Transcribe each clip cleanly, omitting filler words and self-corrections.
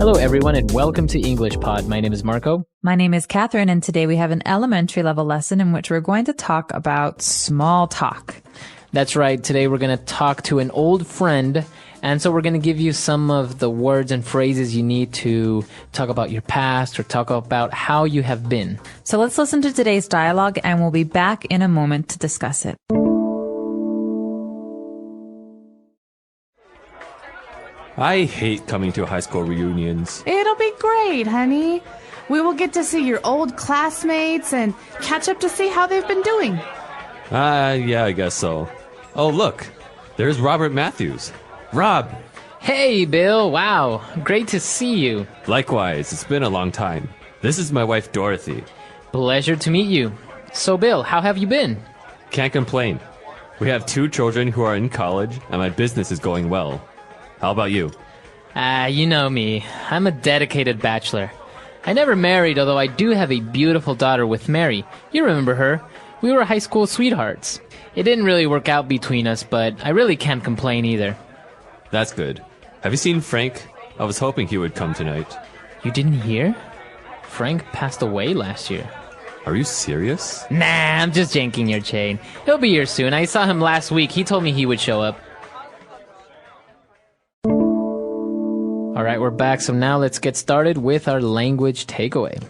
Hello, everyone, and welcome to English Pod. My name is Marco. My name is Catherine, and today we have an elementary level lesson in which we're going to talk about small talk. That's right. Today we're going to talk to an old friend, and so we're going to give you some of the words and phrases you need to talk about your past or talk about how you have been. So let's listen to today's dialogue, and we'll be back in a moment to discuss it. I hate coming to high school reunions. It'll be great, honey. We will get to see your old classmates and catch up to see how they've been doing. Yeah, I guess so. Oh, look. There's Robert Matthews. Rob! Hey, Bill. Wow. Great to see you. Likewise, it's been a long time. This is my wife, Dorothy. Pleasure to meet you. So, Bill, how have you been? Can't complain. We have 2 children who are in college, and my business is going well. How about you? You know me. I'm a dedicated bachelor. I never married, although I do have a beautiful daughter with Mary. You remember her. We were high school sweethearts. It didn't really work out between us, but I really can't complain either. That's good. Have you seen Frank? I was hoping he would come tonight. You didn't hear? Frank passed away last year. Are you serious? Nah, I'm just janking your chain. He'll be here soon. I saw him last week. He told me he would show up. All right, we're back. So now let's get started with our language takeaway.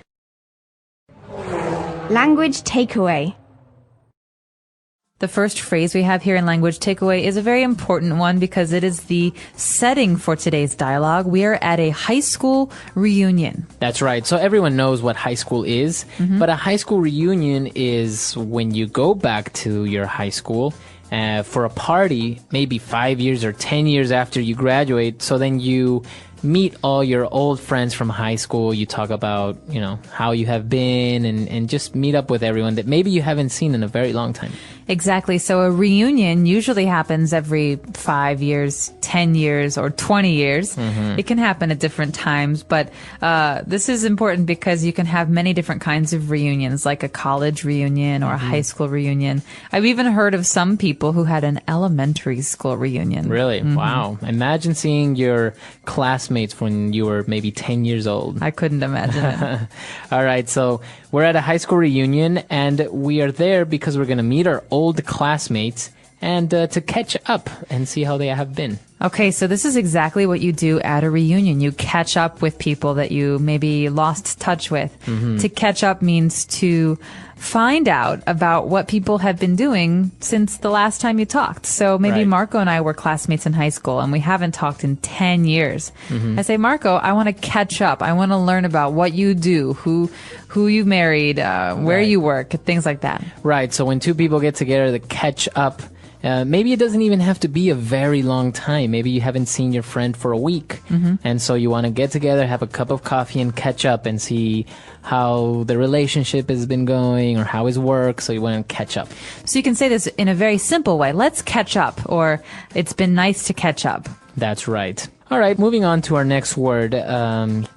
Language takeaway. The first phrase we have here in language takeaway is a very important one because it is the setting for today's dialogue. We are at a high school reunion. That's right. So everyone knows what high school is, but a high school reunion is when you go back to your high school for a party, maybe 5 years or 10 years after you graduate. So then you meet all your old friends from high school. You talk about, how you have been and just meet up with everyone that maybe you haven't seen in a very long time. Exactly. So a reunion usually happens every 5 years, 10 years, or 20 years. It can happen at different times, but this is important because you can have many different kinds of reunions, like a college reunion or a high school reunion. I've even heard of some people who had an elementary school reunion. Really? Wow. Imagine seeing your classmates when you were maybe 10 years old. I couldn't imagine it. All right. So we're at a high school reunion, and we are there because we're going to meet our old classmates and to catch up and see how they have been. Okay, so this is exactly what you do at a reunion. You catch up with people that you maybe lost touch with. To catch up means to find out about what people have been doing since the last time you talked. So maybe Right. Marco and I were classmates in high school and we haven't talked in 10 years. I say, Marco, I want to catch up. I want to learn about what you do, who you married, where Right. you work, things like that. Right. So when 2 people get together to catch up, maybe it doesn't even have to be a very long time. Maybe you haven't seen your friend for a week. And so you want to get together, have a cup of coffee, and catch up and see how the relationship has been going or how his work. So you want to catch up. So you can say this in a very simple way. Let's catch up, or it's been nice to catch up. That's right. All right, moving on to our next word.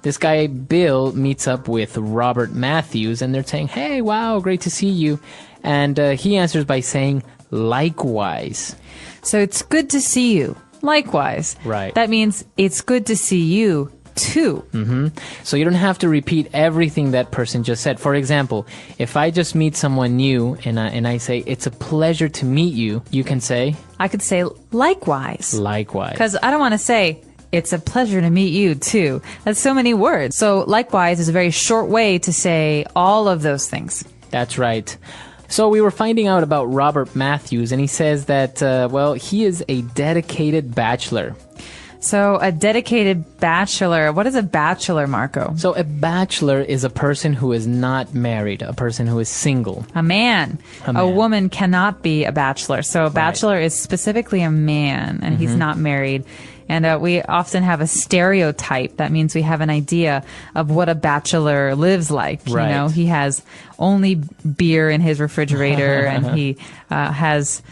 This guy, Bill, meets up with Robert Matthews, and they're saying, hey, wow, great to see you. And he answers by saying, likewise. So it's good to see you. Likewise. Right. That means it's good to see you too. So you don't have to repeat everything that person just said. For example, if I just meet someone new and I say, it's a pleasure to meet you, you can say, I could say likewise. likewise. Because I don't want to say, it's a pleasure to meet you too. That's so many words. So likewise is a very short way to say all of those things. That's right. So we were finding out about Robert Matthews, and he says that, he is a dedicated bachelor. So a dedicated bachelor. What is a bachelor, Marco? So a bachelor is a person who is not married, a person who is single. A man. A A man. woman cannot be a bachelor. So a bachelor is specifically a man, and he's not married. And we often have a stereotype. That means we have an idea of what a bachelor lives like. Right. You know, he has only beer in his refrigerator, and he has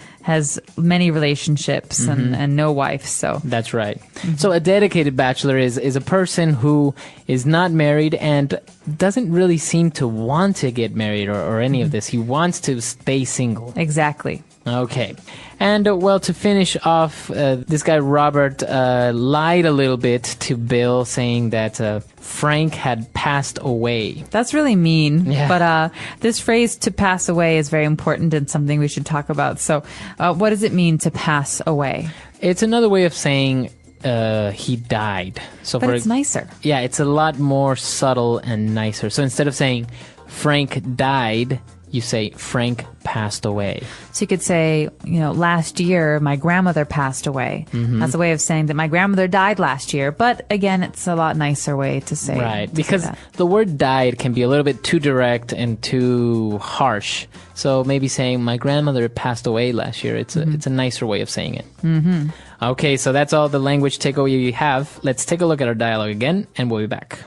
many relationships and no wife. So That's right. So a dedicated bachelor is a person who is not married and doesn't really seem to want to get married or any of this. He wants to stay single. exactly. Okay. And, well, to finish off, this guy Robert lied a little bit to Bill, saying that Frank had passed away. That's really mean. Yeah. But this phrase "to pass away" is very important and something we should talk about. So what does it mean to pass away? It's another way of saying he died. So But it's nicer. Yeah, it's a lot more subtle and nicer. So instead of saying Frank died, you say Frank passed away. So you could say, last year my grandmother passed away. That's a way of saying that my grandmother died last year. But again, it's a lot nicer way to say. Right, because the word died can be a little bit too direct and too harsh. So maybe saying my grandmother passed away last year, it's a nicer way of saying it. Mm-hmm. Okay, so that's all the language takeaway you have. Let's take a look at our dialogue again, and we'll be back.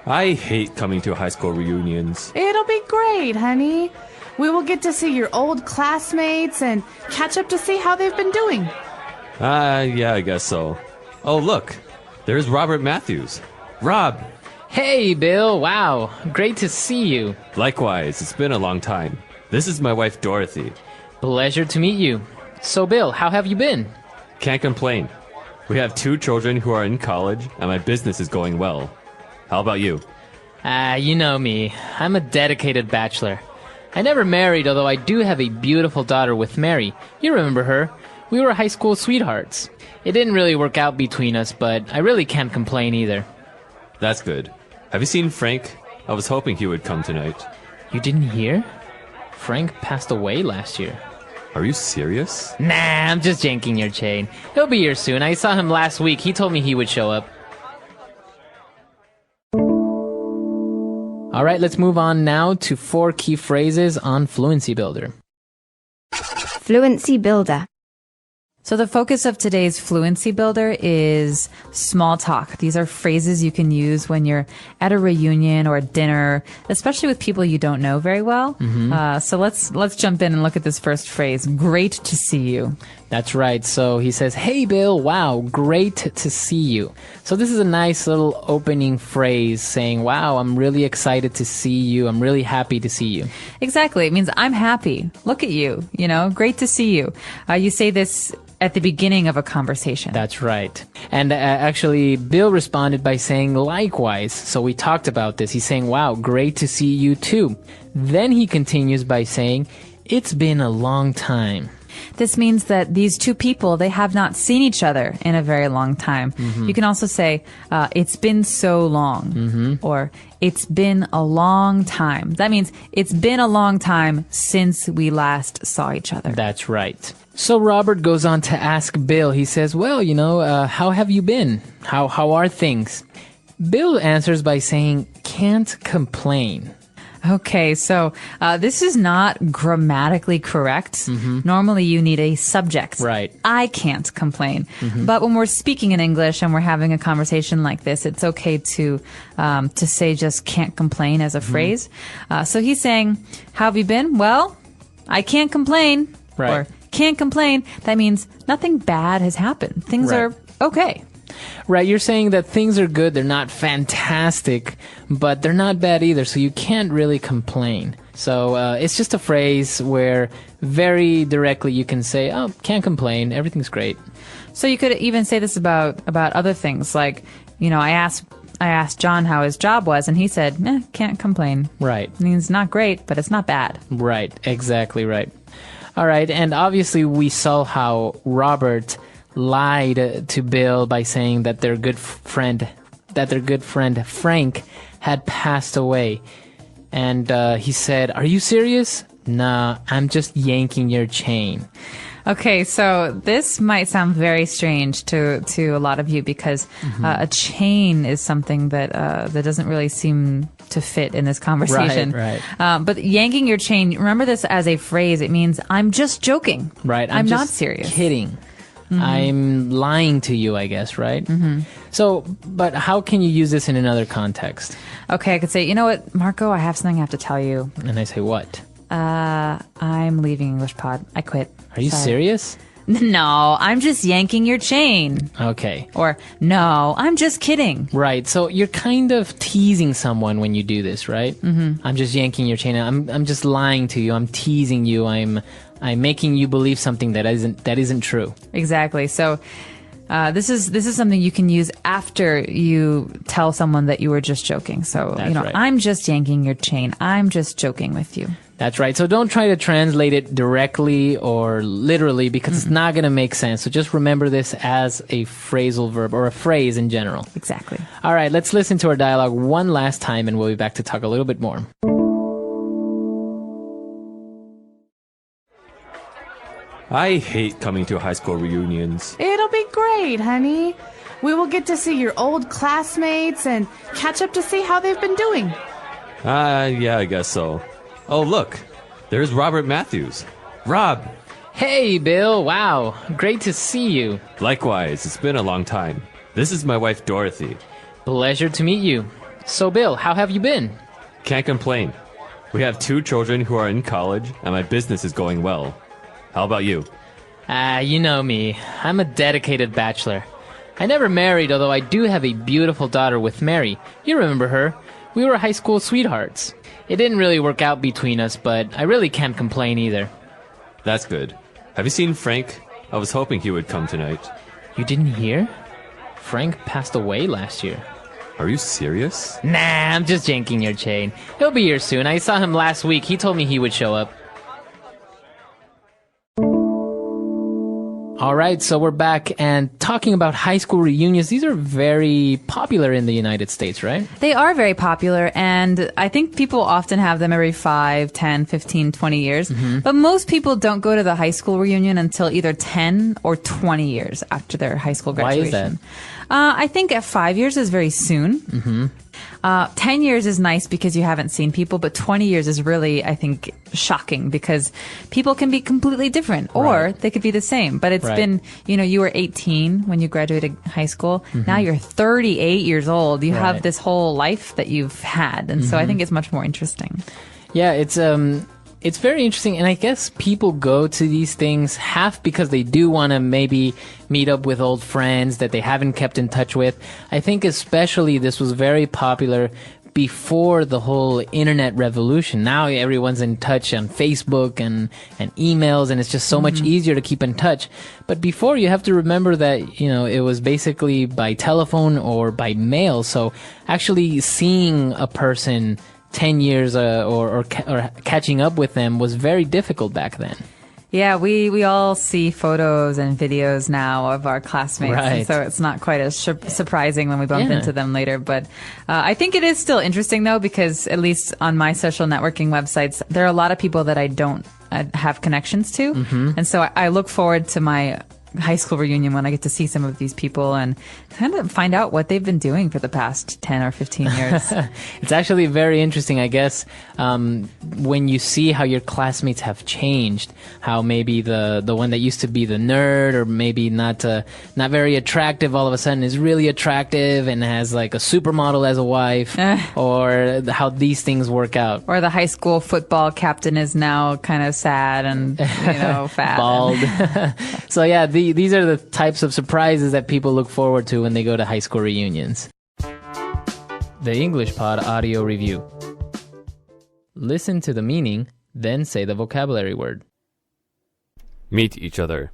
I hate coming to high school reunions. It'll be great, honey. We will get to see your old classmates and catch up to see how they've been doing. Yeah, I guess so. Oh, look. There's Robert Matthews. Rob! Hey, Bill. Wow. Great to see you. Likewise, it's been a long time. This is my wife, Dorothy. Pleasure to meet you. So, Bill, how have you been? Can't complain. We have 2 children who are in college, and my business is going well. How about you? You know me. I'm a dedicated bachelor. I never married, although I do have a beautiful daughter with Mary. You remember her. We were high school sweethearts. It didn't really work out between us, but I really can't complain either. That's good. Have you seen Frank? I was hoping he would come tonight. You didn't hear? Frank passed away last year. Are you serious? Nah, I'm just janking your chain. He'll be here soon. I saw him last week. He told me he would show up. All right, let's move on now to 4 key phrases on Fluency Builder. Fluency Builder. So the focus of today's Fluency Builder is small talk. These are phrases you can use when you're at a reunion or a dinner, especially with people you don't know very well. So let's jump in and look at this first phrase. Great to see you. That's right. So he says, hey, Bill, wow, great to see you. So this is a nice little opening phrase saying, wow, I'm really excited to see you. I'm really happy to see you. Exactly. It means I'm happy. Look at you. Great to see you. You say this at the beginning of a conversation. That's right. And actually, Bill responded by saying likewise. So we talked about this. He's saying, wow, great to see you too. Then he continues by saying, it's been a long time. This means that these 2 people, they have not seen each other in a very long time. You can also say, it's been so long, or it's been a long time. That means it's been a long time since we last saw each other. That's right. So Robert goes on to ask Bill, he says, well, how have you been? How are things? Bill answers by saying, can't complain. Okay, so this is not grammatically correct. Normally you need a subject. Right. I can't complain. But when we're speaking in English and we're having a conversation like this, it's okay to say just can't complain as a phrase. So he's saying, how have you been? Well, I can't complain. Right. Or can't complain. That means nothing bad has happened. Things Right. are okay. Right, you're saying that things are good, they're not fantastic, but they're not bad either, so you can't really complain. So it's just a phrase where very directly you can say, oh, can't complain, everything's great. So you could even say this about other things, like, I asked John how his job was, and he said, can't complain. Right. It means not great, but it's not bad. Right, exactly right. All right, and obviously we saw how Robert lied to Bill by saying that their good friend Frank had passed away. And he said, are you serious? Nah, I'm just yanking your chain. Okay, so this might sound very strange to a lot of you because a chain is something that doesn't really seem to fit in this conversation. Right. But yanking your chain, remember this as a phrase. It means I'm just joking. Right. I'm just not serious. Kidding. I'm lying to you, I guess, right? So, but how can you use this in another context? Okay, I could say, you know what, Marco, I have something I have to tell you. And I say, what? I'm leaving English Pod. I quit. Are you Sorry. serious? No, I'm just yanking your chain. Okay. Or, no, I'm just kidding. Right. So you're kind of teasing someone when you do this, right? Mm-hmm. I'm just yanking your chain. I'm just lying to you. I'm teasing you. I'm making you believe something that isn't true. Exactly. So this is something you can use after you tell someone that you were just joking. So, That's right. I'm just yanking your chain. I'm just joking with you. That's right. So don't try to translate it directly or literally because it's not going to make sense. So just remember this as a phrasal verb or a phrase in general. Exactly. All right, let's listen to our dialogue one last time and we'll be back to talk a little bit more. I hate coming to high school reunions. It'll be great, honey. We will get to see your old classmates and catch up to see how they've been doing. Yeah, I guess so. Oh, look. There's Robert Matthews. Rob! Hey, Bill. Wow. Great to see you. Likewise, it's been a long time. This is my wife, Dorothy. Pleasure to meet you. So, Bill, how have you been? Can't complain. We have 2 children who are in college, and my business is going well. How about you? You know me. I'm a dedicated bachelor. I never married, although I do have a beautiful daughter with Mary. You remember her. We were high school sweethearts. It didn't really work out between us, but I really can't complain either. That's good. Have you seen Frank? I was hoping he would come tonight. You didn't hear? Frank passed away last year. Are you serious? Nah, I'm just yanking your chain. He'll be here soon. I saw him last week. He told me he would show up. All right, so we're back and talking about high school reunions. These are very popular in the United States, right? They are very popular, and I think people often have them every 5, 10, 15, 20 years. But most people don't go to the high school reunion until either 10 or 20 years after their high school graduation. Why is that? I think at 5 years is very soon. 10 years is nice because you haven't seen people, but 20 years is really, I think, shocking because people can be completely different or Right. they could be the same. But it's Right. been, you were 18 when you graduated high school. Now you're 38 years old. You have Right. this whole life that you've had. And so I think it's much more interesting. Yeah, it's very interesting, and I guess people go to these things half because they do want to maybe meet up with old friends that they haven't kept in touch with. I think especially this was very popular before the whole internet revolution. Now everyone's in touch on Facebook and emails, and it's just so much easier to keep in touch. But before, you have to remember that, it was basically by telephone or by mail. So actually seeing a person 10 years or catching up with them was very difficult back then. Yeah, we all see photos and videos now of our classmates, Right. and so it's not quite as surprising when we bump Yeah. into them later. But I think it is still interesting, though, because at least on my social networking websites, there are a lot of people that I don't have connections to. And so I look forward to my high school reunion when I get to see some of these people and kind of find out what they've been doing for the past 10 or 15 years. It's actually very interesting, I guess, when you see how your classmates have changed, how maybe the one that used to be the nerd or maybe not very attractive all of a sudden is really attractive and has like a supermodel as a wife, or how these things work out. Or the high school football captain is now kind of sad and, fat. Bald. So yeah, these are the types of surprises that people look forward to when they go to high school reunions. The English Pod Audio Review. Listen to the meaning, then say the vocabulary word. Meet each other.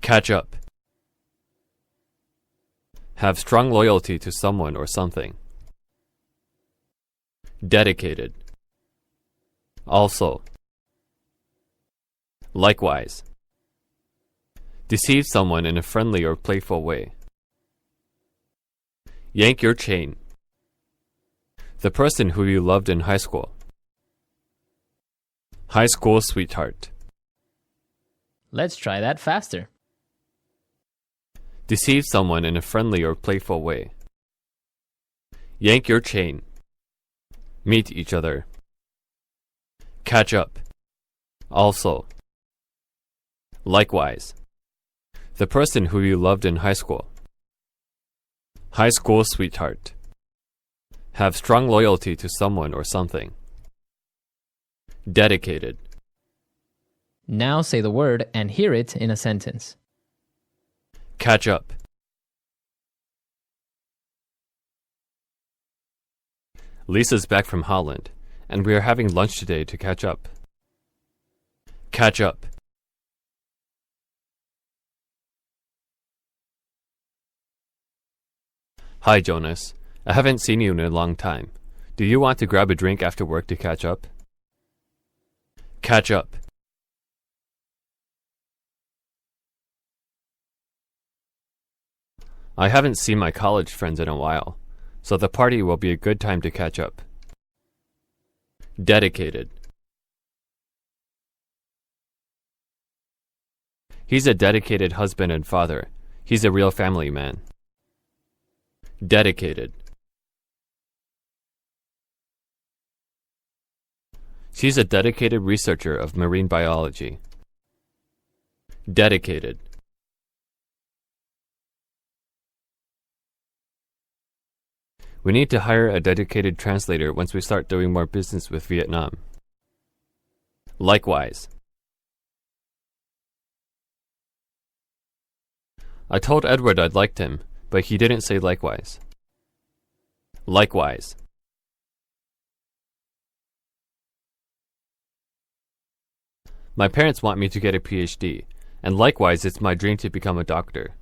Catch up. Have strong loyalty to someone or something. Dedicated. Also. Likewise. Deceive someone in a friendly or playful way. Yank your chain. The person who you loved in high school. High school sweetheart. Let's try that faster. Deceive someone in a friendly or playful way. Yank your chain. Meet each other. Catch up. Also. Likewise. The person who you loved in high school. High school sweetheart. Have strong loyalty to someone or something. Dedicated. Now say the word and hear it in a sentence. Catch up. Lisa's back from Holland, and we are having lunch today to catch up. Catch up. Hi, Jonas. I haven't seen you in a long time. Do you want to grab a drink after work to catch up? Catch up. I haven't seen my college friends in a while, so the party will be a good time to catch up. Dedicated. He's a dedicated husband and father. He's a real family man. Dedicated. She's a dedicated researcher of marine biology. Dedicated. We need to hire a dedicated translator once we start doing more business with Vietnam. Likewise. I told Edward I'd liked him, but he didn't say likewise. Likewise. My parents want me to get a PhD, and likewise it's my dream to become a doctor.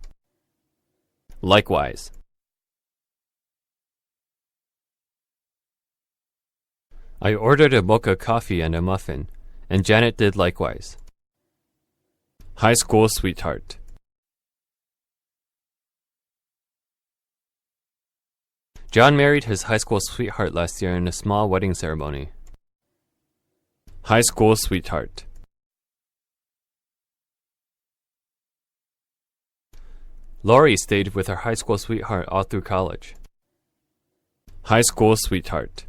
Likewise. I ordered a mocha coffee and a muffin, and Janet did likewise. High school sweetheart. John married his high school sweetheart last year in a small wedding ceremony. High school sweetheart. Laurie stayed with her high school sweetheart all through college. High school sweetheart.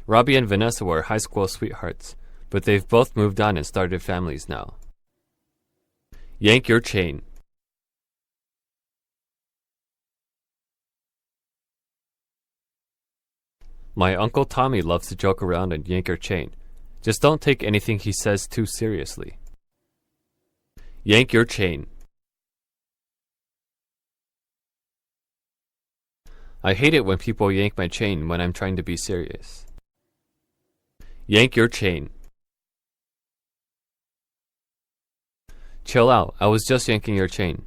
Robbie and Vanessa were high school sweethearts, but they've both moved on and started families now. Yank your chain. My Uncle Tommy loves to joke around and yank your chain. Just don't take anything he says too seriously. Yank your chain. I hate it when people yank my chain when I'm trying to be serious. Yank your chain. Chill out, I was just yanking your chain.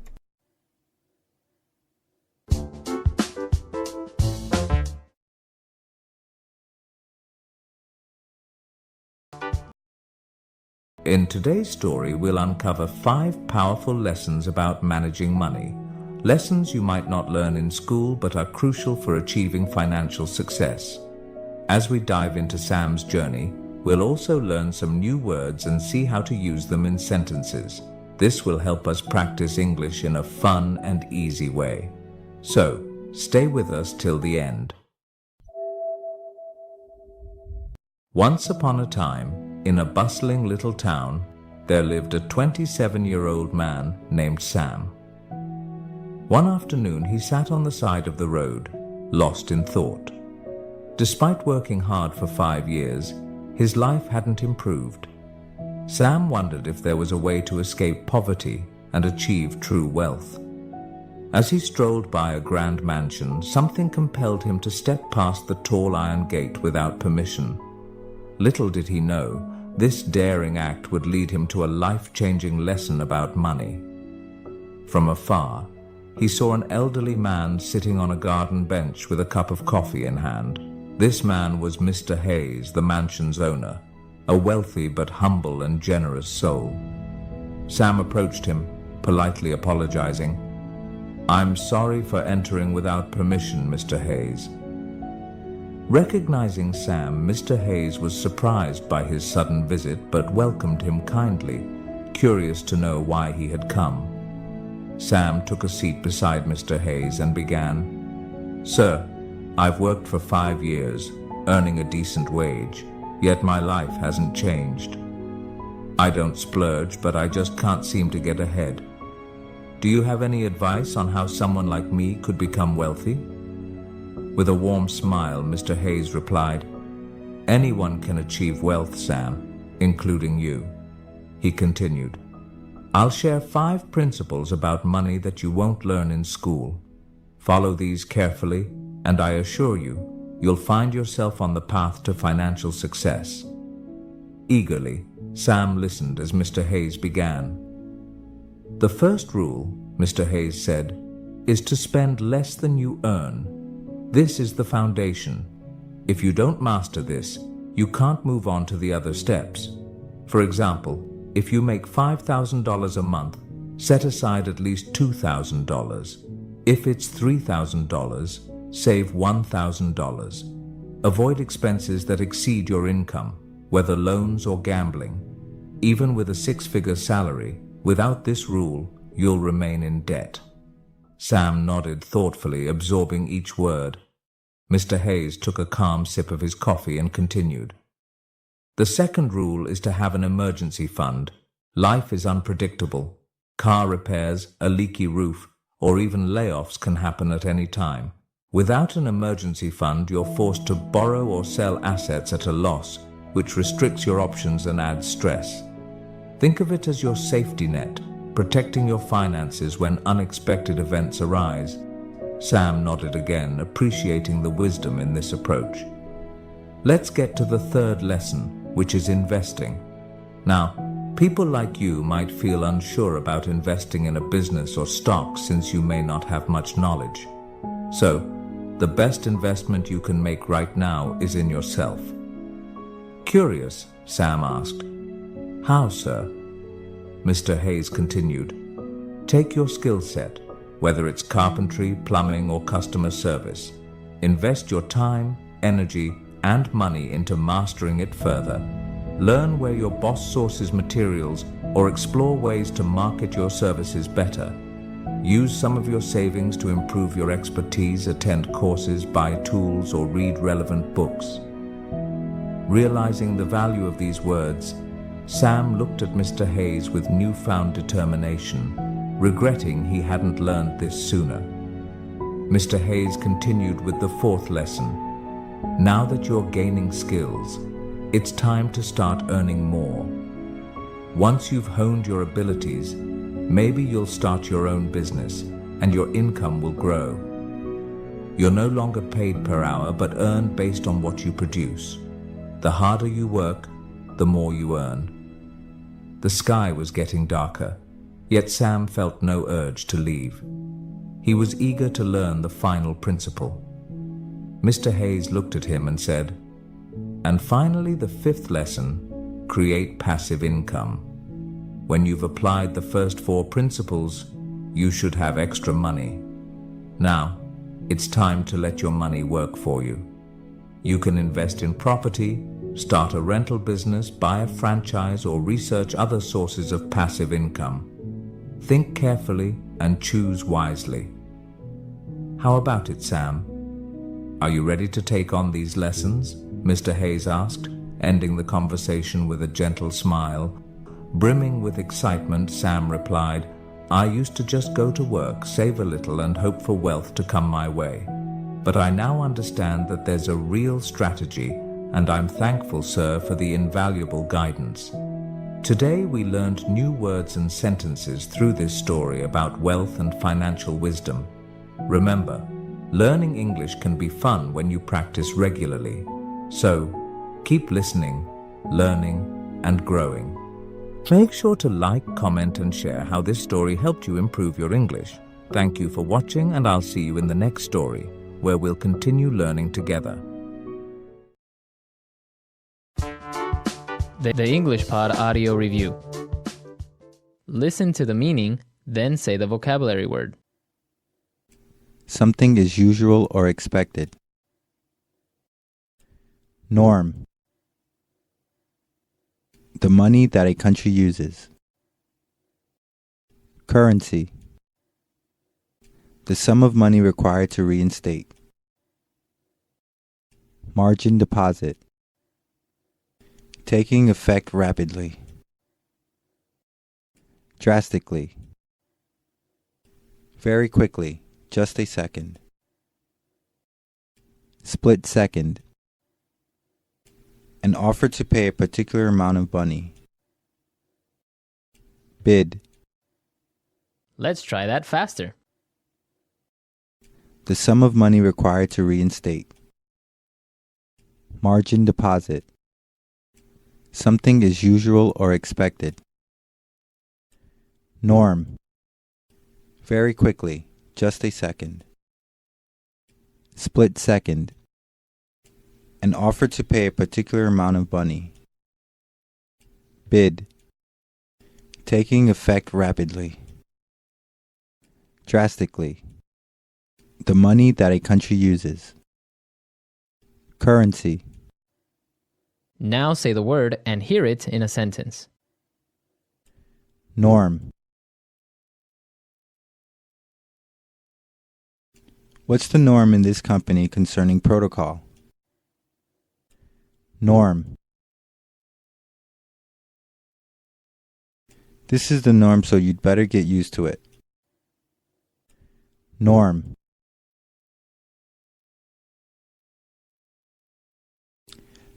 In today's story, we'll uncover 5 powerful lessons about managing money. Lessons you might not learn in school but are crucial for achieving financial success. As we dive into Sam's journey, we'll also learn some new words and see how to use them in sentences. This will help us practice English in a fun and easy way. So, stay with us till the end. Once upon a time, in a bustling little town, there lived a 27-year-old man named Sam. One afternoon, he sat on the side of the road, lost in thought. Despite working hard for 5 years, his life hadn't improved. Sam wondered if there was a way to escape poverty and achieve true wealth. As he strolled by a grand mansion, something compelled him to step past the tall iron gate without permission. Little did he know, this daring act would lead him to a life-changing lesson about money. From afar, he saw an elderly man sitting on a garden bench with a cup of coffee in hand. This man was Mr. Hayes, the mansion's owner, a wealthy but humble and generous soul. Sam approached him, politely apologizing. "I'm sorry for entering without permission, Mr. Hayes." Recognizing Sam, Mr. Hayes was surprised by his sudden visit but welcomed him kindly, curious to know why he had come. Sam took a seat beside Mr. Hayes and began, "Sir, I've worked for 5 years, earning a decent wage, yet my life hasn't changed. I don't splurge, but I just can't seem to get ahead. Do you have any advice on how someone like me could become wealthy?" With a warm smile, Mr. Hayes replied, "Anyone can achieve wealth, Sam, including you." He continued, "I'll share 5 principles about money that you won't learn in school. Follow these carefully, and I assure you, you'll find yourself on the path to financial success." Eagerly, Sam listened as Mr. Hayes began. "The first rule," Mr. Hayes said, "is to spend less than you earn. This is the foundation. If you don't master this, you can't move on to the other steps. For example, if you make $5,000 a month, set aside at least $2,000. If it's $3,000, save $1,000. Avoid expenses that exceed your income, whether loans or gambling. Even with a 6-figure salary, without this rule, you'll remain in debt." Sam nodded thoughtfully, absorbing each word. Mr. Hayes took a calm sip of his coffee and continued. "The second rule is to have an emergency fund. Life is unpredictable. Car repairs, a leaky roof, or even layoffs can happen at any time. Without an emergency fund, you're forced to borrow or sell assets at a loss, which restricts your options and adds stress. Think of it as your safety net, protecting your finances when unexpected events arise." Sam nodded again, appreciating the wisdom in this approach. "Let's get to the third lesson, which is investing. Now, people like you might feel unsure about investing in a business or stock since you may not have much knowledge. So, the best investment you can make right now is in yourself." "Curious?" Sam asked. "How, sir?" Mr. Hayes continued, "Take your skill set, whether it's carpentry, plumbing, or customer service. Invest your time, energy, and money into mastering it further. Learn where your boss sources materials or explore ways to market your services better. Use some of your savings to improve your expertise, attend courses, buy tools, or read relevant books." Realizing the value of these words, Sam looked at Mr. Hayes with newfound determination, regretting he hadn't learned this sooner. Mr. Hayes continued with the 4th lesson. "Now that you're gaining skills, it's time to start earning more. Once you've honed your abilities, maybe you'll start your own business and your income will grow. You're no longer paid per hour but earn based on what you produce. The harder you work, the more you earn." The sky was getting darker, yet Sam felt no urge to leave. He was eager to learn the final principle. Mr. Hayes looked at him and said, "And finally, the 5th lesson, create passive income. When you've applied the first 4 principles, you should have extra money. Now, it's time to let your money work for you. You can invest in property, start a rental business, buy a franchise, or research other sources of passive income. Think carefully and choose wisely." "How about it, Sam? Are you ready to take on these lessons?" Mr. Hayes asked, ending the conversation with a gentle smile. Brimming with excitement, Sam replied, "I used to just go to work, save a little, and hope for wealth to come my way. But I now understand that there's a real strategy, and I'm thankful, sir, for the invaluable guidance." Today we learned new words and sentences through this story about wealth and financial wisdom. Remember, learning English can be fun when you practice regularly. So, keep listening, learning, and growing. Make sure to like, comment, and share how this story helped you improve your English. Thank you for watching, and I'll see you in the next story, where we'll continue learning together. The English Pod Audio Review. Listen to the meaning, then say the vocabulary word. Something is usual or expected. Norm. The money that a country uses. Currency. The sum of money required to reinstate. Margin deposit. Taking effect rapidly. Drastically. Very quickly, just a second. Split second. An offer to pay a particular amount of money. Bid. Let's try that faster. The sum of money required to reinstate. Margin deposit. Something is usual or expected. Norm. Very quickly, just a second. Split second. An offer to pay a particular amount of money. Bid. Taking effect rapidly. Drastically. The money that a country uses. Currency. Now say the word and hear it in a sentence. Norm. What's the norm in this company concerning protocol? Norm. This is the norm, so you'd better get used to it. Norm.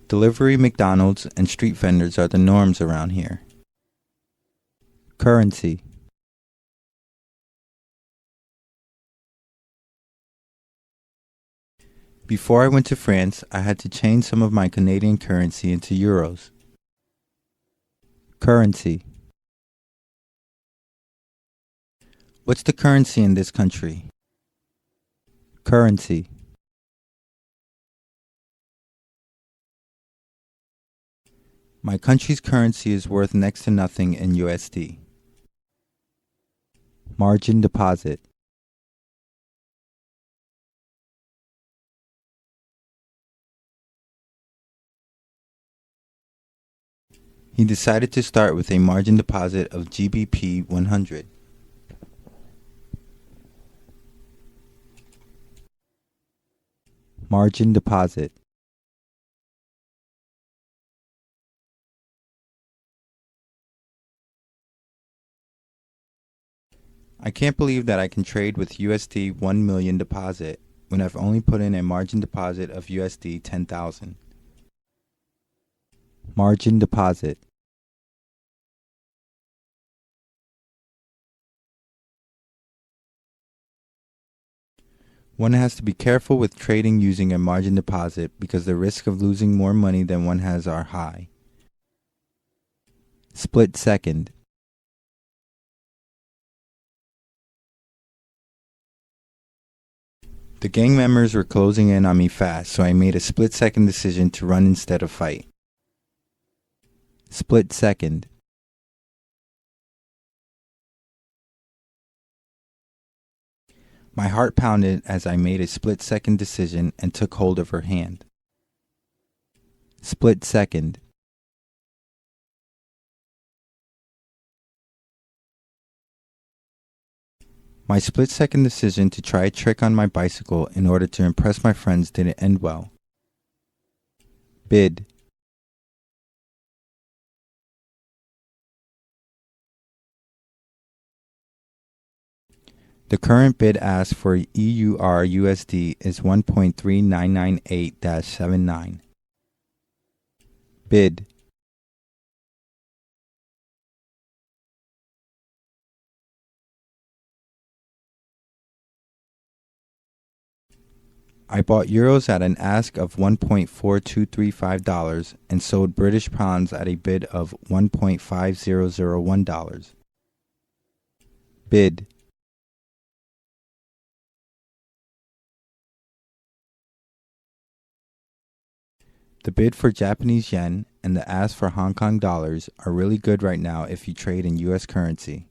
Delivery, McDonald's, and street vendors are the norms around here. Currency. Before I went to France, I had to change some of my Canadian currency into euros. Currency. What's the currency in this country? Currency. My country's currency is worth next to nothing in USD. Margin deposit. He decided to start with a margin deposit of GBP 100. Margin deposit. I can't believe that I can trade with USD 1 million deposit when I've only put in a margin deposit of USD 10,000. Margin deposit. One has to be careful with trading using a margin deposit because the risk of losing more money than one has are high. Split second. The gang members were closing in on me fast, so I made a split-second decision to run instead of fight. Split second. My heart pounded as I made a split-second decision and took hold of her hand. Split second. My split-second decision to try a trick on my bicycle in order to impress my friends didn't end well. Bid. The current bid ask for EUR USD is 1.3998-79. Bid. I bought euros at an ask of $1.4235 and sold British pounds at a bid of $1.5001. Bid. The bid for Japanese yen and the ask for Hong Kong dollars are really good right now if you trade in US currency.